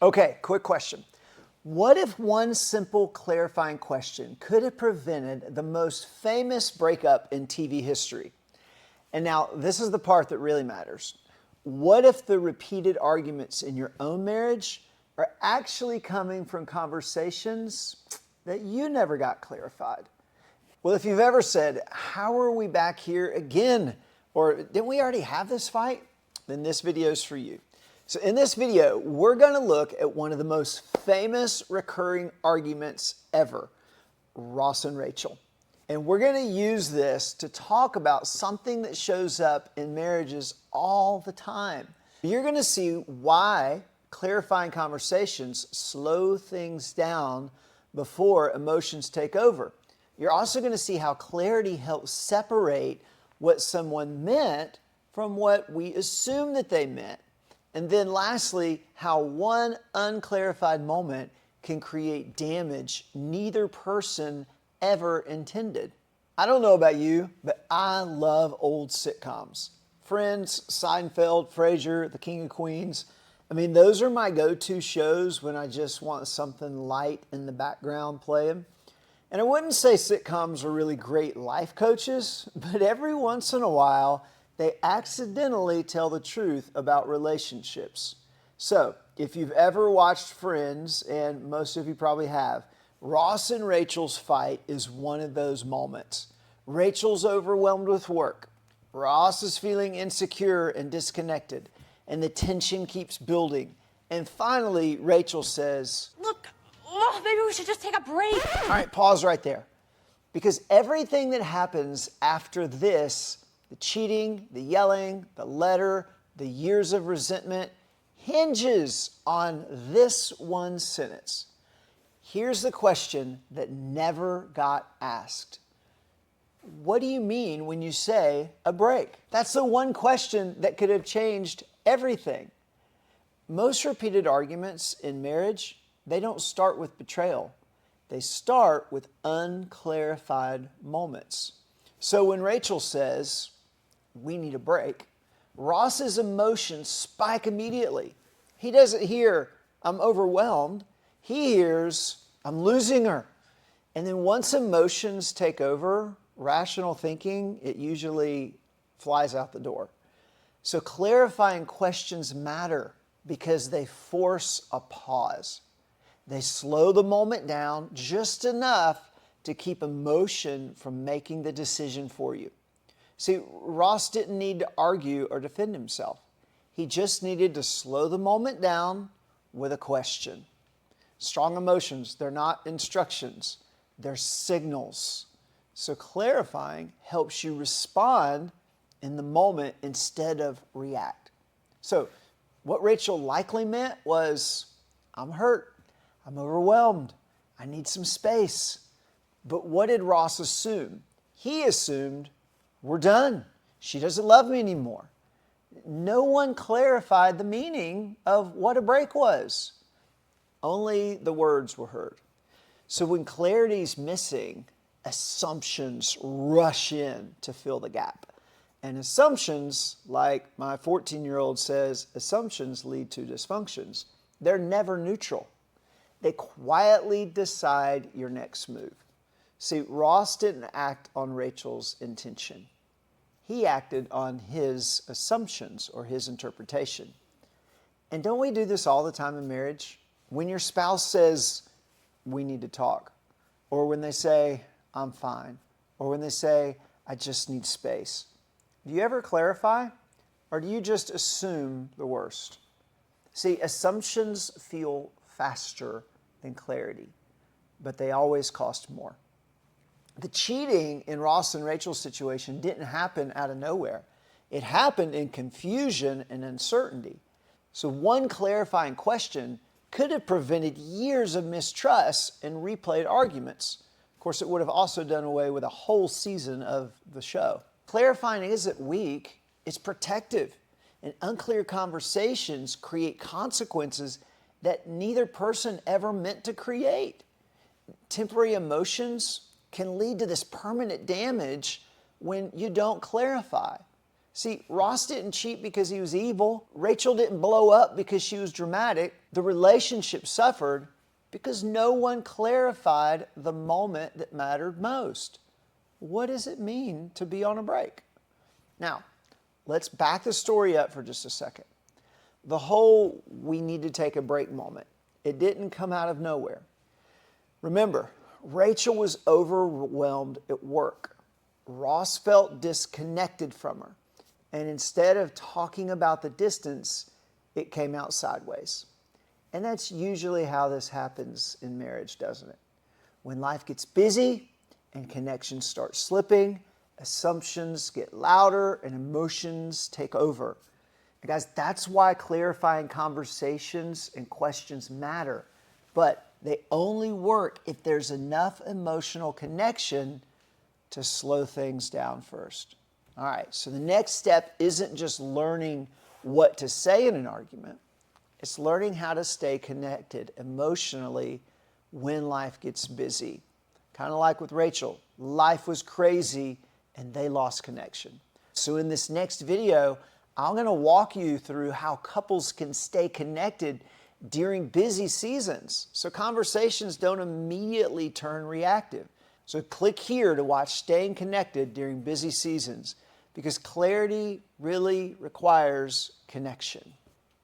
Okay, quick question. What if one simple clarifying question could have prevented the most famous breakup in TV history? And now, this is the part that really matters. What if the repeated arguments in your own marriage are actually coming from conversations that you never got clarified? Well, if you've ever said, "How are we back here again?" Or "Didn't we already have this fight?" then this video is for you. So in this video, we're going to look at one of the most famous recurring arguments ever, Ross and Rachel. And we're going to use this to talk about something that shows up in marriages all the time. You're going to see why clarifying conversations slow things down before emotions take over. You're also going to see how clarity helps separate what someone meant from what we assume that they meant. And then lastly, how one unclarified moment can create damage neither person ever intended. I don't know about you, but I love old sitcoms. Friends, Seinfeld, Frasier, The King of Queens. I mean, those are my go-to shows when I just want something light in the background playing. And I wouldn't say sitcoms are really great life coaches, but every once in a while, they accidentally tell the truth about relationships. So, if you've ever watched Friends, and most of you probably have, Ross and Rachel's fight is one of those moments. Rachel's overwhelmed with work. Ross is feeling insecure and disconnected, and the tension keeps building. And finally, Rachel says, "Look, maybe we should just take a break." All right, pause right there. Because everything that happens after this, the cheating, the yelling, the letter, the years of resentment, hinges on this one sentence. Here's the question that never got asked. What do you mean when you say a break? That's the one question that could have changed everything. Most repeated arguments in marriage, they don't start with betrayal. They start with unclarified moments. So when Rachel says, "We need a break," Ross's emotions spike immediately. He doesn't hear, "I'm overwhelmed." He hears, "I'm losing her." And then once emotions take over, rational thinking, it usually flies out the door. So clarifying questions matter because they force a pause. They slow the moment down just enough to keep emotion from making the decision for you. See, Ross didn't need to argue or defend himself. He just needed to slow the moment down with a question. Strong emotions, they're not instructions, they're signals. So clarifying helps you respond in the moment instead of react. So what Rachel likely meant was, "I'm hurt, I'm overwhelmed, I need some space." But what did Ross assume? He assumed, "We're done. She doesn't love me anymore." No one clarified the meaning of what a break was. Only the words were heard. So when clarity's missing, assumptions rush in to fill the gap. And assumptions, like my 14-year-old says, assumptions lead to dysfunctions. They're never neutral. They quietly decide your next move. See, Ross didn't act on Rachel's intention. He acted on his assumptions or his interpretation. And don't we do this all the time in marriage? When your spouse says, "We need to talk," or when they say, "I'm fine," or when they say, "I just need space," do you ever clarify, or do you just assume the worst? See, assumptions feel faster than clarity, but they always cost more. The cheating in Ross and Rachel's situation didn't happen out of nowhere. It happened in confusion and uncertainty. So one clarifying question could have prevented years of mistrust and replayed arguments. Of course, it would have also done away with a whole season of the show. Clarifying isn't weak, it's protective. And unclear conversations create consequences that neither person ever meant to create. Temporary emotions can lead to this permanent damage when you don't clarify. See, Ross didn't cheat because he was evil. Rachel didn't blow up because she was dramatic. The relationship suffered because no one clarified the moment that mattered most. What does it mean to be on a break? Now, let's back the story up for just a second. The whole "we need to take a break" moment, it didn't come out of nowhere. Remember, Rachel was overwhelmed at work. Ross felt disconnected from her. And instead of talking about the distance, it came out sideways. And that's usually how this happens in marriage, doesn't it? When life gets busy and connections start slipping, assumptions get louder and emotions take over. And guys, that's why clarifying conversations and questions matter. But they only work if there's enough emotional connection to slow things down first. All right, so the next step isn't just learning what to say in an argument. It's learning how to stay connected emotionally when life gets busy. Kind of like with Rachel. Life was crazy and they lost connection. So in this next video, I'm going to walk you through how couples can stay connected during busy seasons so conversations don't immediately turn reactive. So click here to watch Staying Connected During Busy Seasons, because clarity really requires connection.